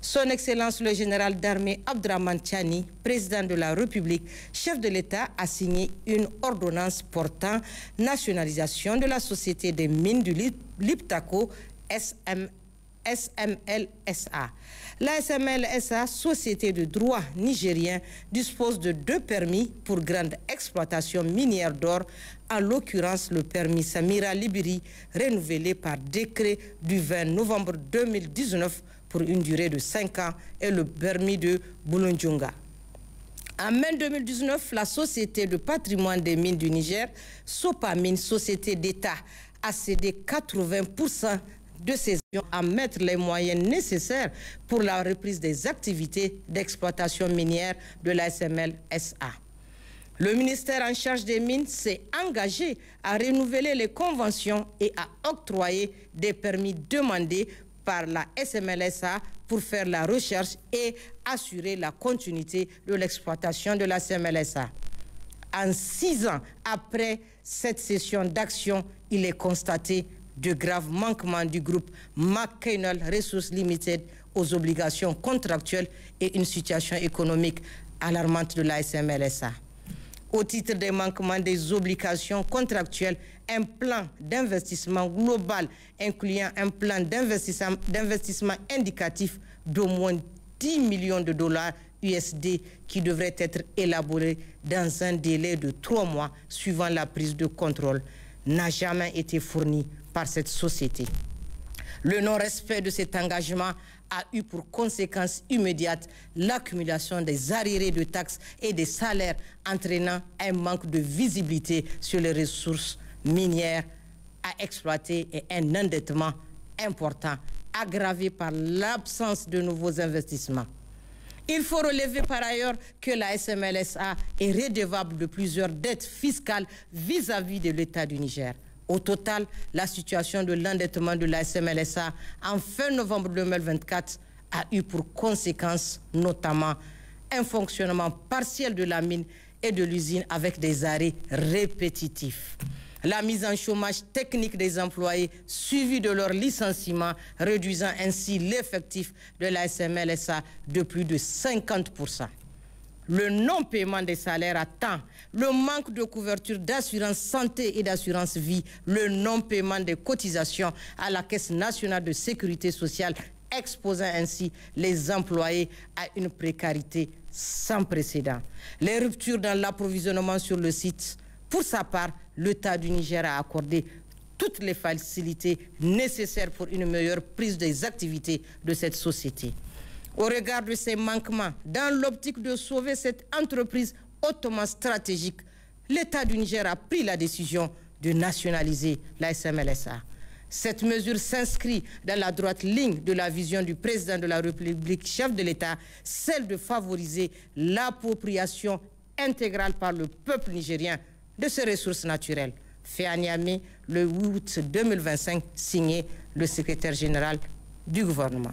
Son Excellence le général d'armée Abdrahmane Tiani, président de la République, chef de l'État, a signé une ordonnance portant nationalisation de la Société des mines du Liptako SMLSA. La SMLSA, société de droit nigérien, dispose de 2 permis pour grande exploitation minière d'or, en l'occurrence le permis Samira Libiri, renouvelé par décret du 20 novembre 2019 pour une durée de 5 ans, et le permis de Boulondjonga. En mai 2019, la Société de patrimoine des mines du Niger, Sopamine, société d'État, a cédé 80% de ses actions à mettre les moyens nécessaires pour la reprise des activités d'exploitation minière de la SMLSA. Le ministère en charge des mines s'est engagé à renouveler les conventions et à octroyer des permis demandés par la SMLSA pour faire la recherche et assurer la continuité de l'exploitation de la SMLSA. En 6 ans après cette session d'action, il est constaté de graves manquements du groupe McKinnell Resources Limited aux obligations contractuelles et une situation économique alarmante de la SMLSA. Au titre des manquements des obligations contractuelles, un plan d'investissement global incluant un plan d'investissement indicatif d'au moins 10 millions de dollars USD qui devrait être élaboré dans un délai de 3 mois suivant la prise de contrôle n'a jamais été fourni par cette société. Le non-respect de cet engagement a eu pour conséquence immédiate l'accumulation des arriérés de taxes et des salaires, entraînant un manque de visibilité sur les ressources minières à exploiter et un endettement important aggravé par l'absence de nouveaux investissements. Il faut relever par ailleurs que la SMLSA est redevable de plusieurs dettes fiscales vis-à-vis de l'État du Niger. Au total, la situation de l'endettement de la SMLSA en fin novembre 2024 a eu pour conséquence notamment un fonctionnement partiel de la mine et de l'usine avec des arrêts répétitifs. La mise en chômage technique des employés suivie de leur licenciement, réduisant ainsi l'effectif de la SMLSA de plus de 50%. Le non-paiement des salaires à temps, le manque de couverture d'assurance santé et d'assurance vie, le non-paiement des cotisations à la Caisse nationale de sécurité sociale, exposant ainsi les employés à une précarité sans précédent. Les ruptures dans l'approvisionnement sur le site. Pour sa part, l'État du Niger a accordé toutes les facilités nécessaires pour une meilleure prise des activités de cette société. Au regard de ces manquements, dans l'optique de sauver cette entreprise hautement stratégique, l'État du Niger a pris la décision de nationaliser la SMLSA. Cette mesure s'inscrit dans la droite ligne de la vision du président de la République, chef de l'État, celle de favoriser l'appropriation intégrale par le peuple nigérien de ses ressources naturelles. Fait à Niamey le 8 août 2025, signé le secrétaire général du gouvernement.